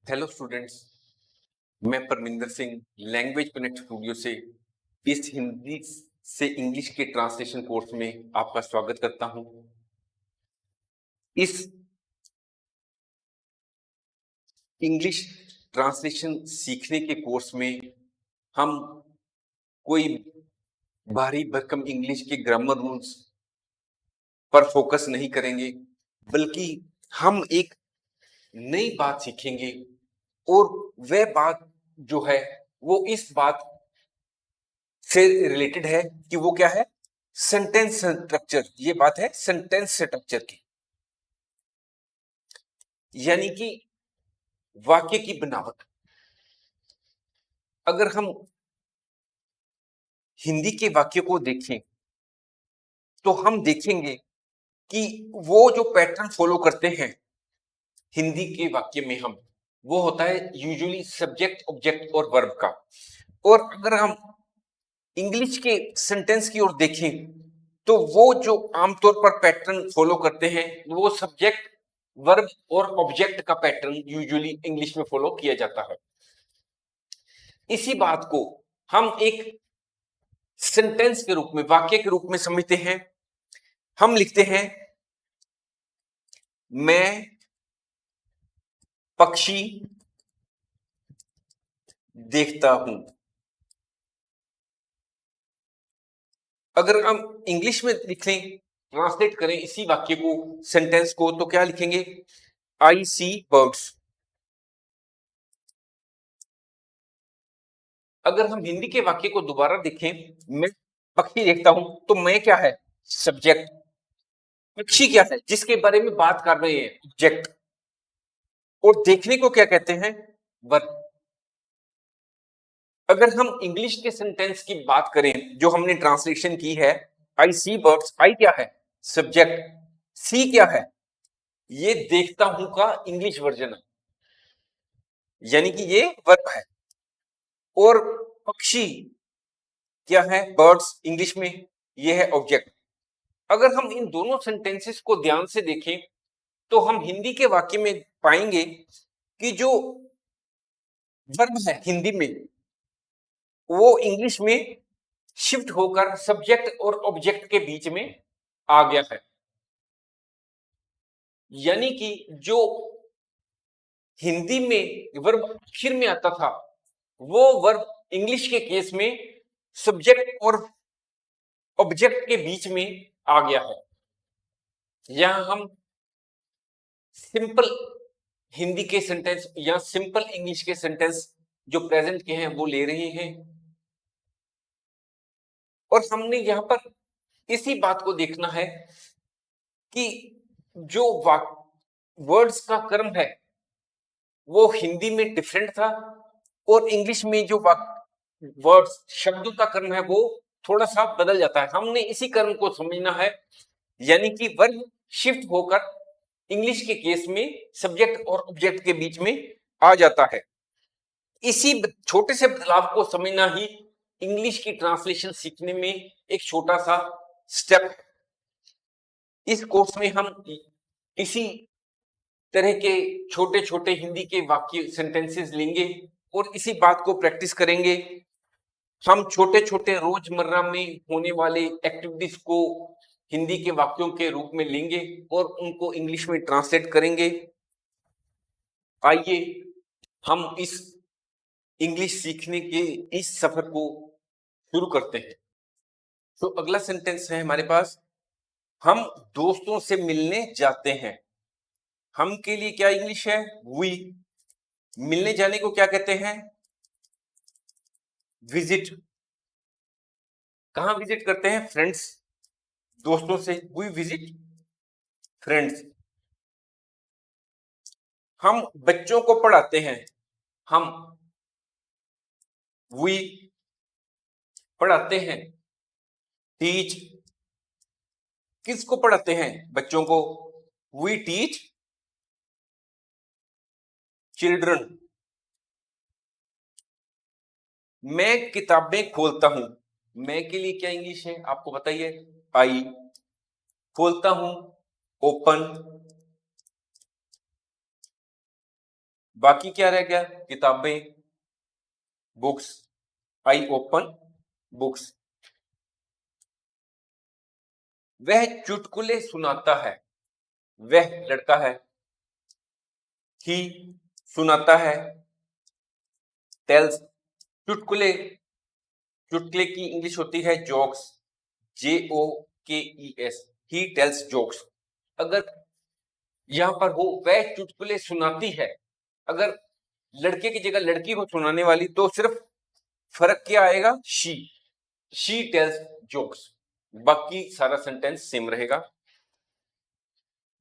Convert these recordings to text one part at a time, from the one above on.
Hello students, मैं Parminder Singh language connect studio से इस हिंदी से इंग्लिश के ट्रांसलेशन कोर्स में आपका स्वागत करता हूं। इस इंग्लिश ट्रांसलेशन सीखने के कोर्स में हम कोई भारी भरकम इंग्लिश के ग्रामर रूल्स पर फोकस नहीं करेंगे, बल्कि हम एक नई बात सीखेंगे और वह बात जो है वो इस बात से रिलेटेड है कि वो क्या है, सेंटेंस स्ट्रक्चर। ये बात है सेंटेंस स्ट्रक्चर की, यानी कि वाक्य की बनावट। अगर हम हिंदी के वाक्य को देखें तो हम देखेंगे कि वो जो पैटर्न फॉलो करते हैं हिंदी के वाक्य में हम, वो होता है यूजुअली सब्जेक्ट ऑब्जेक्ट और वर्ब का। और अगर हम इंग्लिश के सेंटेंस की ओर देखें तो वो जो आमतौर पर पैटर्न फॉलो करते हैं वो सब्जेक्ट वर्ब और ऑब्जेक्ट का पैटर्न यूजुअली इंग्लिश में फॉलो किया जाता है। इसी बात को हम एक सेंटेंस के रूप में, वाक्य के रूप में समझते हैं। हम लिखते हैं, मैं पक्षी देखता हूं। अगर हम इंग्लिश में लिखें, ट्रांसलेट करें इसी वाक्य को, सेंटेंस को, तो क्या लिखेंगे? आई सी बर्ड्स। अगर हम हिंदी के वाक्य को दोबारा देखें, मैं पक्षी देखता हूं, तो मैं क्या है? सब्जेक्ट। पक्षी क्या है? जिसके बारे में बात कर रहे हैं, ऑब्जेक्ट। और देखने को क्या कहते हैं? वर्ब। अगर हम इंग्लिश के सेंटेंस की बात करें जो हमने ट्रांसलेशन की है, आई सी बर्ड्स, आई क्या है? सब्जेक्ट। सी क्या है? ये देखता हूं का इंग्लिश वर्जन है, यानी कि ये वर्ब है। और पक्षी क्या है? बर्ड्स इंग्लिश में, ये है ऑब्जेक्ट। अगर हम इन दोनों सेंटेंसेस को ध्यान से देखें तो हम हिंदी के वाक्य में पाएंगे कि जो वर्ब है हिंदी में, वो इंग्लिश में शिफ्ट होकर सब्जेक्ट और ऑब्जेक्ट के बीच में आ गया है। यानी कि जो हिंदी में वर्ब आखिर में आता था, वो वर्ब इंग्लिश के केस में सब्जेक्ट और ऑब्जेक्ट के बीच में आ गया है। यहां हम सिंपल हिंदी के सेंटेंस या सिंपल इंग्लिश के सेंटेंस जो प्रेजेंट के हैं वो ले रहे हैं। और हमने यहां पर इसी बात को देखना है कि जो वर्ड्स का क्रम है वो हिंदी में डिफरेंट था, और इंग्लिश में जो वर्ड्स, शब्दों का क्रम है वो थोड़ा सा बदल जाता है। हमने इसी क्रम को समझना है, यानी कि वर्ब शिफ्ट होकर इंग्लिश के केस में सब्जेक्ट और ऑब्जेक्ट के बीच में आ जाता है। इसी छोटे से बदलाव को समझना ही इंग्लिश की ट्रांसलेशन सीखने में एक छोटा सा स्टेप है। इस कोर्स में हम इसी तरह के छोटे छोटे हिंदी के वाक्य, सेंटेंसेस लेंगे और इसी बात को प्रैक्टिस करेंगे। हम छोटे छोटे रोजमर्रा में होने वाले एक्टिविटीज को हिंदी के वाक्यों के रूप में लेंगे और उनको इंग्लिश में ट्रांसलेट करेंगे। आइए हम इस इंग्लिश सीखने के इस सफर को शुरू करते हैं। तो अगला सेंटेंस है हमारे पास, हम दोस्तों से मिलने जाते हैं। हम के लिए क्या इंग्लिश है? वी। मिलने जाने को क्या कहते हैं? विजिट। कहां विजिट करते हैं? फ्रेंड्स, दोस्तों से। We visit friends. हम बच्चों को पढ़ाते हैं। हम, वी। पढ़ाते हैं, टीच। किसको पढ़ाते हैं? बच्चों को। We teach children. मैं किताबें खोलता हूं। मैं के लिए क्या इंग्लिश है आपको बताइए? आई। खोलता हूं, ओपन। बाकी क्या रह गया? किताबें, बुक्स। I open books. वह चुटकुले सुनाता है। वह लड़का है। ही सुनाता है। टेल्स चुटकुले। चुटकुले की इंग्लिश होती है jokes. JOKES। He tells jokes. अगर यहां पर हो वह चुटकुले सुनाती है, अगर लड़के की जगह लड़की को सुनाने वाली, तो सिर्फ फर्क क्या आएगा? She tells jokes. बाकी सारा सेंटेंस सेम रहेगा।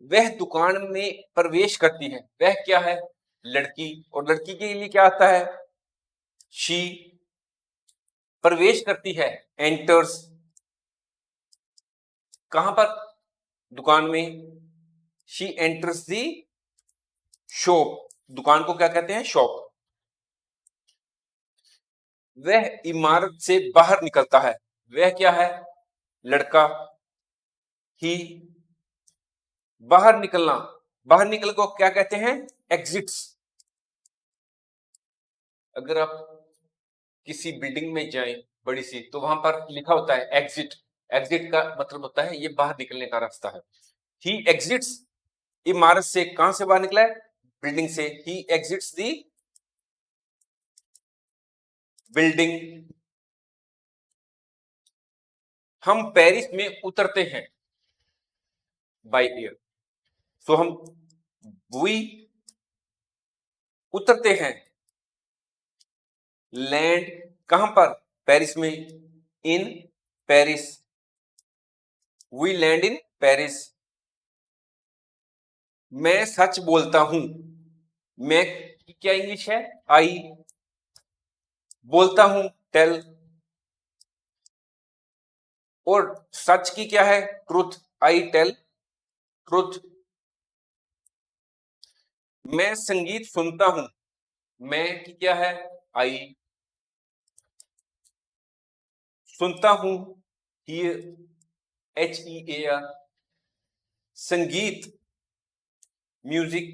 वह दुकान में प्रवेश करती है। वह क्या है? लड़की। और लड़की के लिए क्या आता है? शी। प्रवेश करती है, एंटर्स। कहां पर? दुकान में। She enters the shop. दुकान को क्या कहते हैं? शॉप। वह इमारत से बाहर निकलता है। वह क्या है? लड़का। ही बाहर निकलना। बाहर निकल को क्या कहते हैं? एग्जिट्स। अगर आप किसी बिल्डिंग में जाएं बड़ी सी, तो वहां पर लिखा होता है एग्जिट। एग्जिट का मतलब होता है ये बाहर निकलने का रास्ता है। ही एग्जिट्स। इमारत से कहां से बाहर निकला है? बिल्डिंग से। ही एग्जिट्स दी बिल्डिंग। हम पेरिस में उतरते हैं बाय एयर। सो हम वी उतरते हैं। लैंड कहां पर? पेरिस में। In Paris. We land in Paris. मैं सच बोलता हूं। मैं की क्या इंग्लिश है? आई। बोलता हूं, टेल। और सच की क्या है? ट्रुथ। I tell truth. मैं संगीत सुनता हूं। मैं की क्या है? आई। सुनता हूं, हियर। HEAR। संगीत, म्यूजिक।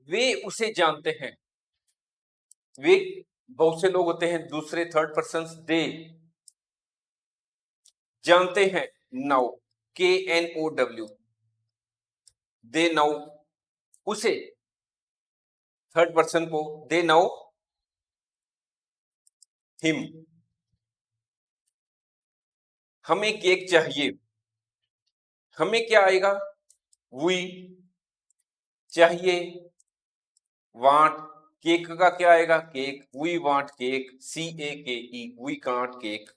वे उसे जानते हैं। वे बहुत से लोग होते हैं, दूसरे थर्ड पर्सन। दे जानते हैं। Now, KNOW। दे नाउ उसे, थर्ड पर्सन को। दे नाउ हिम। हमें केक चाहिए। हमें क्या आएगा? वी। चाहिए, वांट। केक का क्या आएगा? Cake. We want cake. CAKE। We can't cake.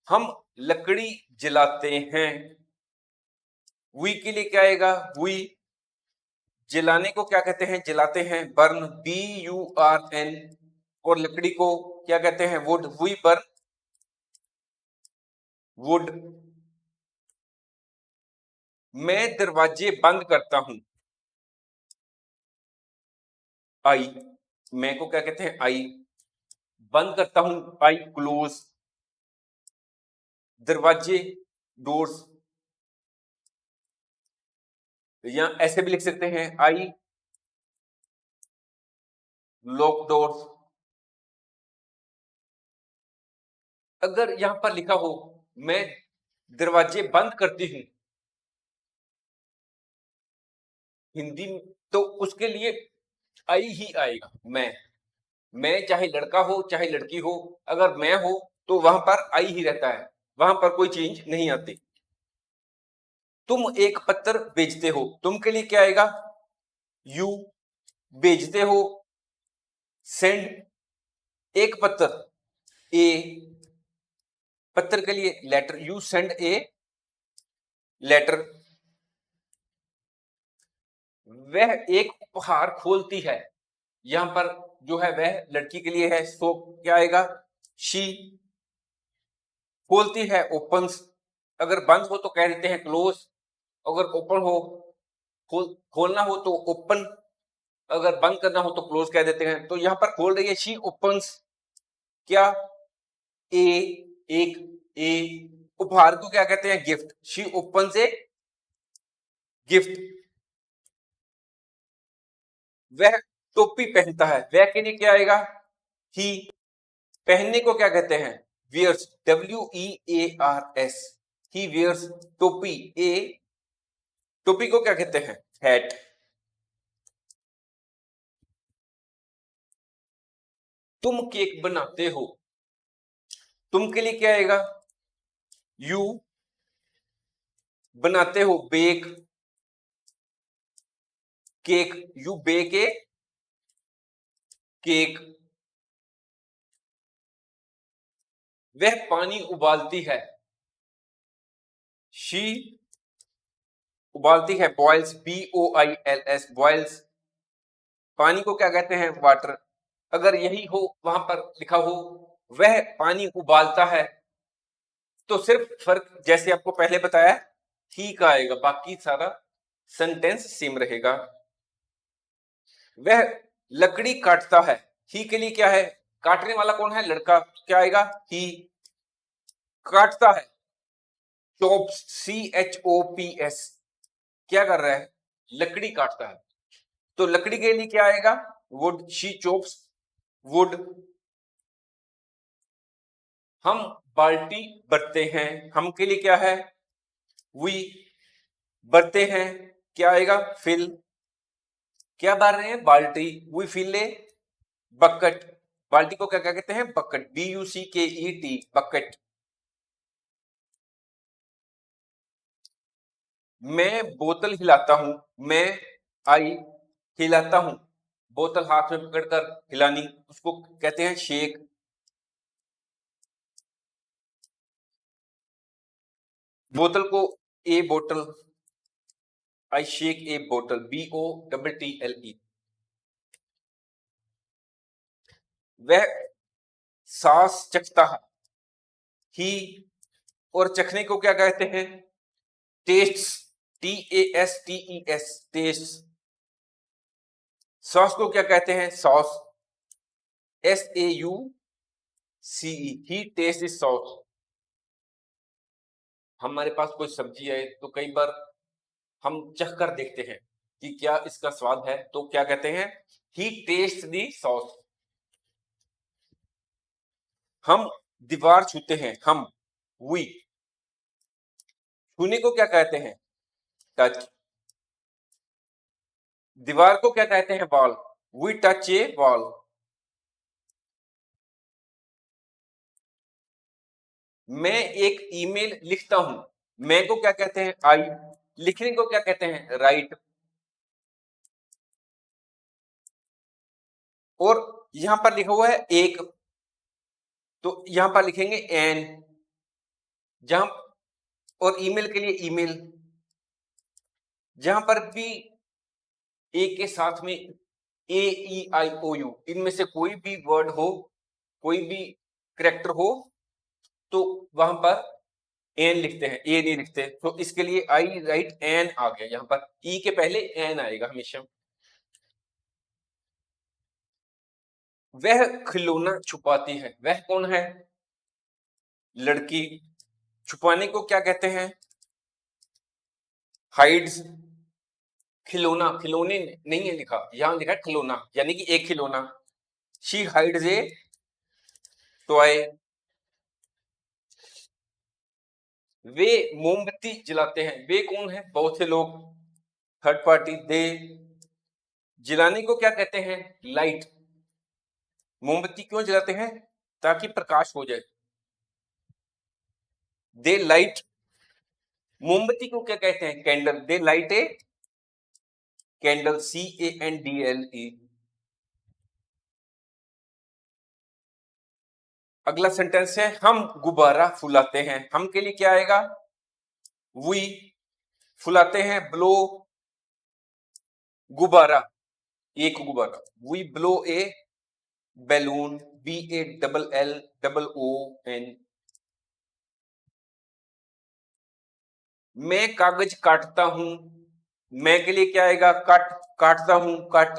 हम लकड़ी जलाते हैं। वी के लिए क्या आएगा? वी। जलाने को क्या कहते हैं? जलाते हैं, बर्न। BURN। और लकड़ी को क्या कहते हैं? वुड। We burn wood. मैं दरवाजे बंद करता हूं। आई। मैं को क्या कहते हैं? आई। बंद करता हूं, आई क्लोज। दरवाजे, डोर्स। या ऐसे भी लिख सकते हैं, आई लॉक डोर्स। अगर यहां पर लिखा हो मैं दरवाजे बंद करती हूं हिंदी में, तो उसके लिए आई ही आएगा। मैं चाहे लड़का हो चाहे लड़की हो, अगर मैं हो तो वहां पर आई ही रहता है, वहां पर कोई चेंज नहीं आती। तुम एक पत्र भेजते हो। तुम के लिए क्या आएगा? यू। भेजते हो, सेंड। एक पत्र, ए। पत्र के लिए letter. You send a letter. वह एक उपहार खोलती है। यहां पर जो है वह लड़की के लिए है, सो क्या आएगा? शी। खोलती है, ओपन्स। अगर बंद हो तो कह देते हैं क्लोज। अगर ओपन हो, खोलना हो तो ओपन। अगर बंद करना हो तो क्लोज कह देते हैं। तो यहां पर खोल रही है, शी ओपन्स क्या? ए। एक ए। उपहार को क्या कहते हैं? Gift. She opens a gift. वह टोपी पहनता है, वह के लिए क्या आएगा? ही। पहनने को क्या कहते हैं? Wears, WEARS। ही वियर्स टोपी। ए, टोपी को क्या कहते हैं? हैट। तुम केक बनाते हो, तुम के लिए क्या आएगा? यू। बनाते हो, bake cake, you bake a cake. वह पानी उबालती है, शी उबालती है, बॉयल्स, BOILS, बॉयल्स। पानी को क्या कहते हैं? वाटर। अगर यही हो, वहां पर लिखा हो वह पानी उबालता है, तो सिर्फ फर्क जैसे आपको पहले बताया ही का आएगा, बाकी सारा सेंटेंस सेम रहेगा। वह लकड़ी काटता है, ही के लिए क्या है? काटने वाला कौन है? लड़का, क्या आएगा? ही। काटता है, चॉप्स, CHOPS। क्या कर रहा है? लकड़ी काटता है, तो लकड़ी के लिए क्या आएगा? Would, she chops would. हम बाल्टी भरते हैं, हम के लिए क्या है? वी। भरते हैं, क्या आएगा? फिल। क्या भर रहे हैं? बाल्टी। We fill a bucket. बाल्टी को क्या क्या कहते हैं? Bucket, BUCKET, bucket. मैं बोतल हिलाता हूं, मैं आई हिलाता हूं, बोतल हाथ में पकड़कर हिलानी, उसको कहते हैं शेक। बोतल को, ए बोतल, आई शेक ए बोतल, BOTTLE। वह सांस चखता है, ही। और चखने को क्या कहते हैं? Test, TASTES, test. सॉस को क्या कहते हैं? Sauce, SAUCE, he taste is sauce. हमारे पास कोई सब्जी है तो कई बार हम चख कर देखते हैं कि क्या इसका स्वाद है, तो क्या कहते हैं? ही टेस्ट दी सॉस। हम दीवार छूते हैं, हम वी। छूने को क्या कहते हैं? टच। दीवार को क्या कहते हैं? Wall, we touch a wall. मैं एक ईमेल लिखता हूं, मैं को क्या कहते हैं? आई। लिखने को क्या कहते हैं? राइट। और यहां पर लिखा हुआ है एक, तो यहां पर लिखेंगे एन। जहां, और ईमेल के लिए ईमेल। जहां पर भी ए के साथ में AEIOU, इनमें से कोई भी वर्ड हो, कोई भी करेक्टर हो, तो वहां पर एन लिखते हैं, ए नहीं लिखते। तो इसके लिए आई राइट एन आ गया, यहां पर ई के पहले एन आएगा हमेशा। वह खिलौना छुपाती है, वह कौन है? लड़की। छुपाने को क्या कहते हैं? हाइड्स। खिलौना, खिलौने नहीं है लिखा, यहां लिखा है खिलौना, यानी कि एक खिलौना। She hides a toy. वे मोमबत्ती जलाते हैं, वे कौन है? बहुत से लोग, थर्ड पार्टी, दे। जलाने को क्या कहते हैं? लाइट। मोमबत्ती क्यों जलाते हैं? ताकि प्रकाश हो जाए, दे लाइट। मोमबत्ती को क्या कहते हैं? Candle, they light a candle, CANDLE। अगला सेंटेंस है हम गुब्बारा फुलाते हैं, हम के लिए क्या आएगा? वी। फुलाते हैं, ब्लो गुब्बारा, एक गुब्बारा, we blow a balloon, BALLOON। मैं कागज काटता हूं, मैं के लिए क्या आएगा? कट, काटता हूं, कट।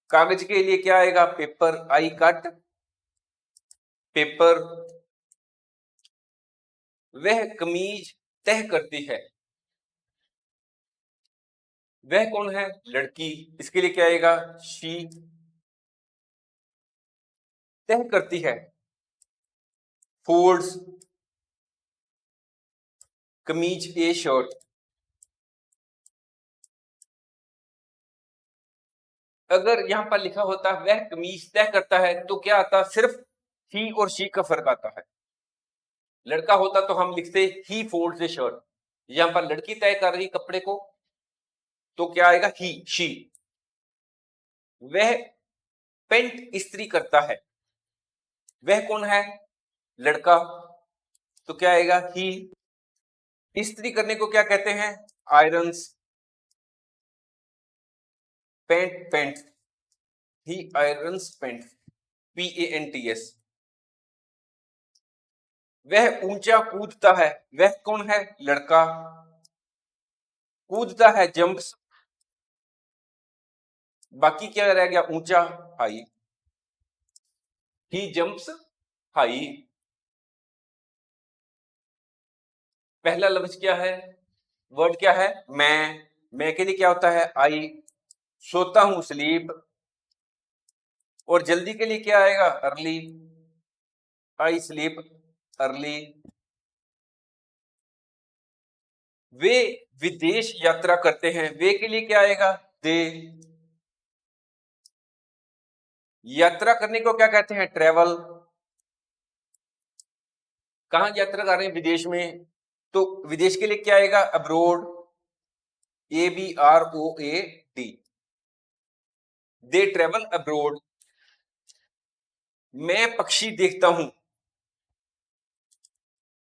कागज के लिए क्या आएगा? Paper, I cut paper. वह कमीज तह करती है, वह कौन है? लड़की। इसके लिए क्या आएगा? शी। तह करती है, फोल्ड्स कमीज ए शर्ट। अगर यहां पर लिखा होता वह कमीज तय करता है तो क्या आता? सिर्फ ही और शी का फर्क आता है। लड़का होता तो हम लिखते ही फोल्ड्स ए शर्ट। यहां पर लड़की तय कर रही कपड़े को, तो क्या आएगा? ही, शी। वह पेंट इस्त्री करता है, वह कौन है? लड़का। तो क्या आएगा? ही। इस्त्री करने को क्या कहते हैं? Irons. Pant, pant. He irons pant, PANTS। वह ऊंचा कूदता है, वह कौन है? लड़का। कूदता है, जंप्स। बाकी क्या रह गया? ऊंचा, हाई। ही जंप्स हाई। पहला लफ्ज क्या है? वर्ड क्या है? मैं के लिए क्या होता है? आई। सोता हूं, स्लीप। और जल्दी के लिए क्या आएगा? अर्ली। I sleep early. वे विदेश यात्रा करते हैं, वे के लिए क्या आएगा? दे। यात्रा करने को क्या कहते हैं? ट्रेवल। कहां यात्रा कर रहे हैं? विदेश में। तो विदेश के लिए क्या आएगा? Abroad. ABROAD। They travel abroad. मैं पक्षी देखता हूं,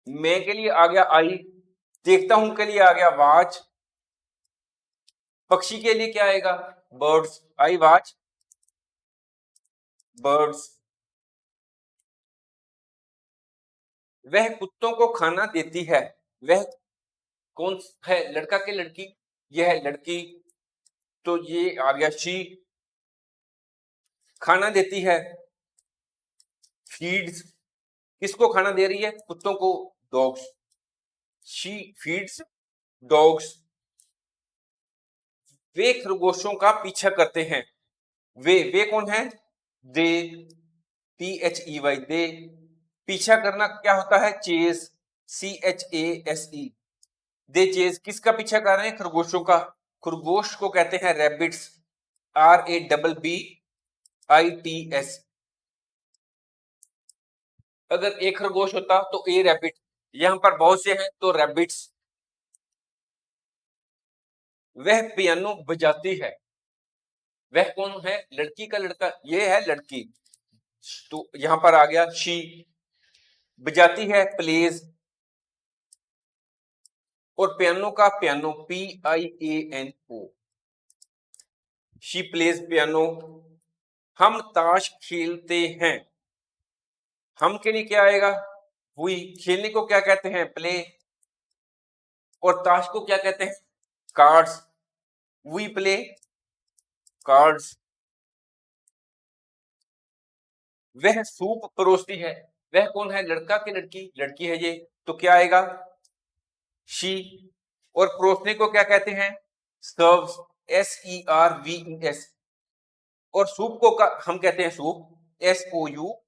मैं के लिए आ गया आई। देखता हूं के लिए आ गया वाच। पक्षी के लिए क्या आएगा? बर्ड्स। I watch birds. वह कुत्तों को खाना देती है, वह कौन है? लड़का के लड़की? यह है लड़की, तो ये आ गया शी। खाना देती है, फीड्स। किसको खाना दे रही है? कुत्तों को, डॉग्स। She feeds dogs. वे खरगोशों का पीछा करते हैं, वे कौन है? दे। THEY दे। पीछा करना क्या होता है? चेज। CHASE। दे चेज किसका पीछा कर रहे हैं? खरगोशों का। खरगोश को कहते हैं रैबिट्स। RABBITS। अगर एक खरगोश होता तो ए रैबिट। यहां पर बहुत से हैं तो रैबिट्स। वह पियानो बजाती है, वह कौन है? लड़की का लड़का? ये है लड़की, तो यहां पर आ गया शी। बजाती है, प्लेज। और पियानो का piano, PIANO। She plays piano. हम ताश खेलते हैं, हम के लिए क्या आएगा? हुई। खेलने को क्या कहते हैं? प्ले। और ताश को क्या कहते हैं? कार्ड्स। We play cards. वह सूप परोसती है, वह कौन है? लड़का की लड़की? लड़की है ये, तो क्या आएगा? शी। और परोसने को क्या कहते हैं? सर्व्स। SERVES। और सूप को हम कहते हैं soup, SOUP।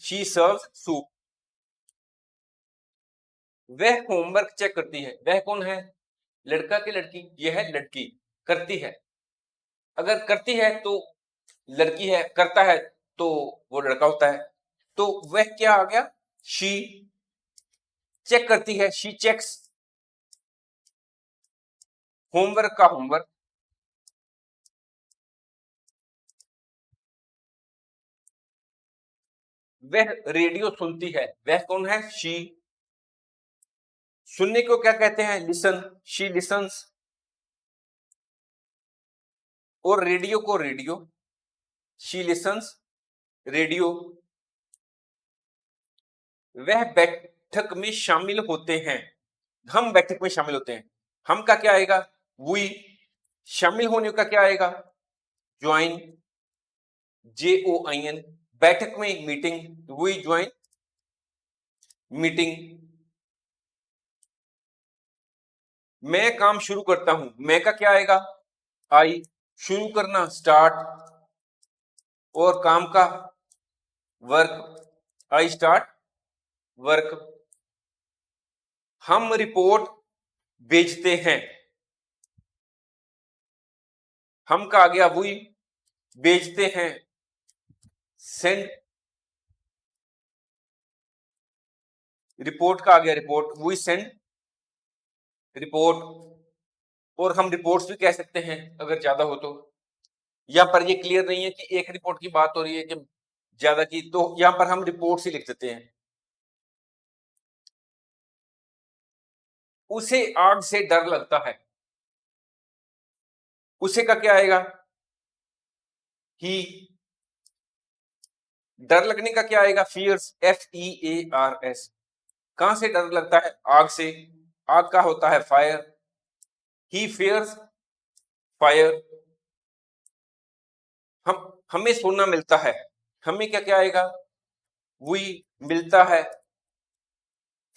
She serves soup. वह होमवर्क चेक करती है, वह कौन है? लड़का की लड़की? यह है लड़की, करती है। अगर करती है तो लड़की है, करता है तो वो लड़का होता है। तो वह क्या आ गया? शी। चेक करती है, शी चेक्स। होमवर्क का होमवर्क। वह रेडियो सुनती है, वह कौन है? शी। सुनने को क्या कहते हैं? लिसन। She lessons. और रेडियो को रेडियो, शी लिसन्स रेडियो। वह बैठक में शामिल होते हैं, हम बैठक में शामिल होते हैं। हम का क्या आएगा? वी। शामिल होने का क्या आएगा? Join, JOIN। बैठक में मीटिंग, वी ज्वाइन मीटिंग। मैं काम शुरू करता हूं, मैं का क्या आएगा? आई। शुरू करना स्टार्ट, और काम का वर्क, आई स्टार्ट वर्क। हम रिपोर्ट भेजते हैं, हम का आ गया वी। भेजते हैं सेंड, रिपोर्ट का आ गया रिपोर्ट, वी सेंड रिपोर्ट। और हम रिपोर्ट्स भी कह सकते हैं अगर ज्यादा हो तो। यहाँ पर ये क्लियर नहीं है कि एक रिपोर्ट की बात हो रही है कि ज्यादा की, तो यहाँ पर हम रिपोर्ट्स ही लिख देते हैं। उसे आग से डर लगता है, उसे का क्या आएगा? ही। डर लगने का क्या आएगा? Fears, FEARS। कहां से डर लगता है? आग से। आग का होता है फायर, ही फियर्स फायर। हमें सोना मिलता है, हमें क्या क्या आएगा? वी मिलता है,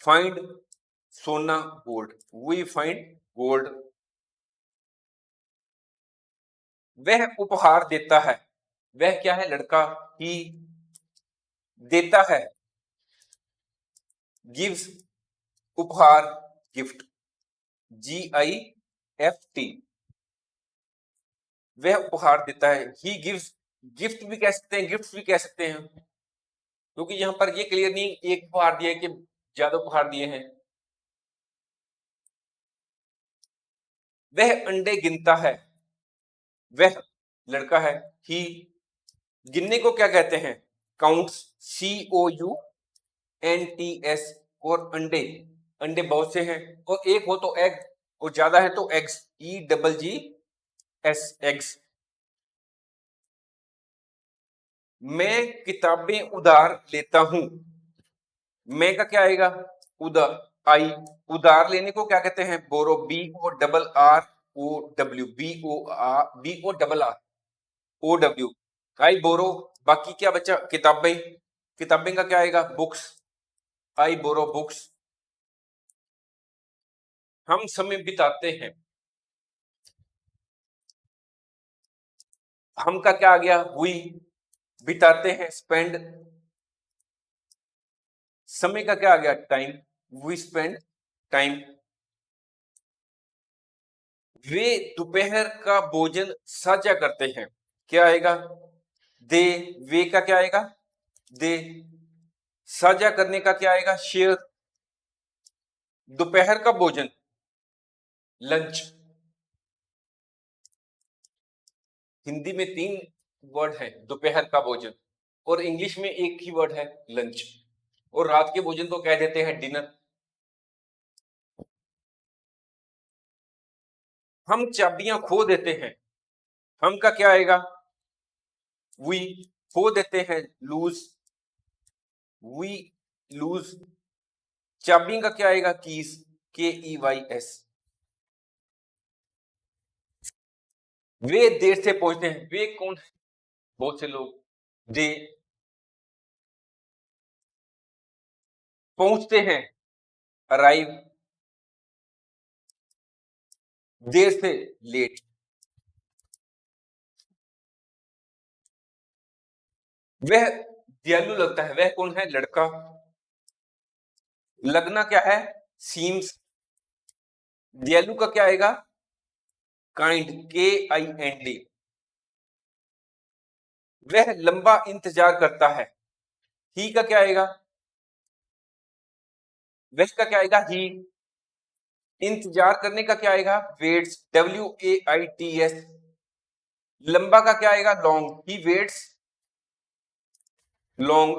फाइंड सोना गोल्ड, वी फाइंड गोल्ड। वह उपहार देता है, वह क्या है? लड़का, ही देता है, गिव्स उपहार, गिफ्ट, GIFT। वह उपहार देता है, ही गिव्स, गिफ्ट भी कह सकते हैं, गिफ्ट भी कह सकते हैं, क्योंकि यहां पर ये क्लियर नहीं एक उपहार दिया कि ज्यादा उपहार दिए हैं। वह अंडे गिनता है, वह लड़का है, ही गिनने को क्या कहते हैं? Counts, COUNTS। और अंडे, अंडे बहुत से हैं, और एक हो तो एग, और ज्यादा है तो एग्स, EGGS, एग्स। मैं किताबें उधार लेता हूं, मैं का क्या आएगा? उधार, आई। उधार लेने को क्या कहते हैं? बोरो, BORROW। आई बोरो। बाकी क्या बचा? किताबें, किताबें का क्या आएगा? बुक्स, आई बोरो बुक्स। हम समय बिताते हैं, हम का क्या आ गया? वी। बिताते हैं स्पेंड, समय का क्या आ गया? Time, we spend time. वे दोपहर का भोजन साझा करते हैं, क्या आएगा? दे। वे का क्या आएगा? दे। साझा करने का क्या आएगा? शेयर। दोपहर का भोजन, लंच। हिंदी में 3 वर्ड है दोपहर का भोजन, और इंग्लिश में एक ही वर्ड है लंच। और रात के भोजन को कह देते हैं डिनर। हम चाबियां खो देते हैं, हम का क्या आएगा? वी। खो देते हैं, लूज, वी लूज। चाबी का क्या आएगा? Keys, KEYS। वे देर से पहुंचते हैं, वे कौन है? बहुत से लोग। दे पहुंचते हैं, अराइव। देर से, लेट। वह दयालु लगता है, वह कौन है? लड़का। लगना क्या है? सीम्स। दयालु का क्या आएगा? Kind, KIND। वह लंबा इंतजार करता है, ही का क्या आएगा? वह का क्या आएगा? ही। इंतजार करने का क्या आएगा? Waits, WAITS। लंबा का क्या आएगा? Long, he waits long.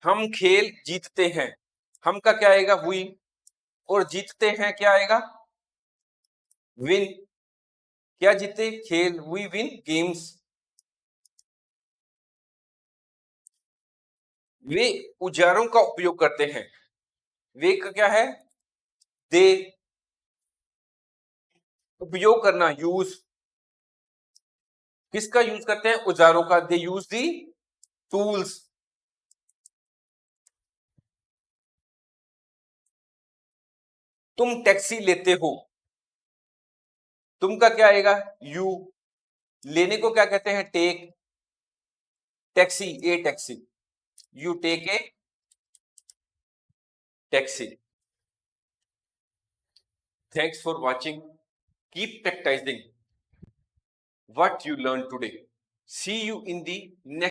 हम खेल जीतते हैं, हम का क्या आएगा? हुई। और जीतते हैं क्या आएगा? विन। क्या जीते? खेल, वी विन गेम्स। वे औजारों का उपयोग करते हैं, वे का क्या है? दे। उपयोग करना, यूज। किसका यूज करते हैं? औजारों का। दे यूज दी टूल्स। तुम टैक्सी लेते हो, तुम का क्या आएगा? यू। लेने को क्या कहते हैं? Take. Taxi, a taxi, you take a taxi. Thanks for watching, keep practising what you learned today. See you in the next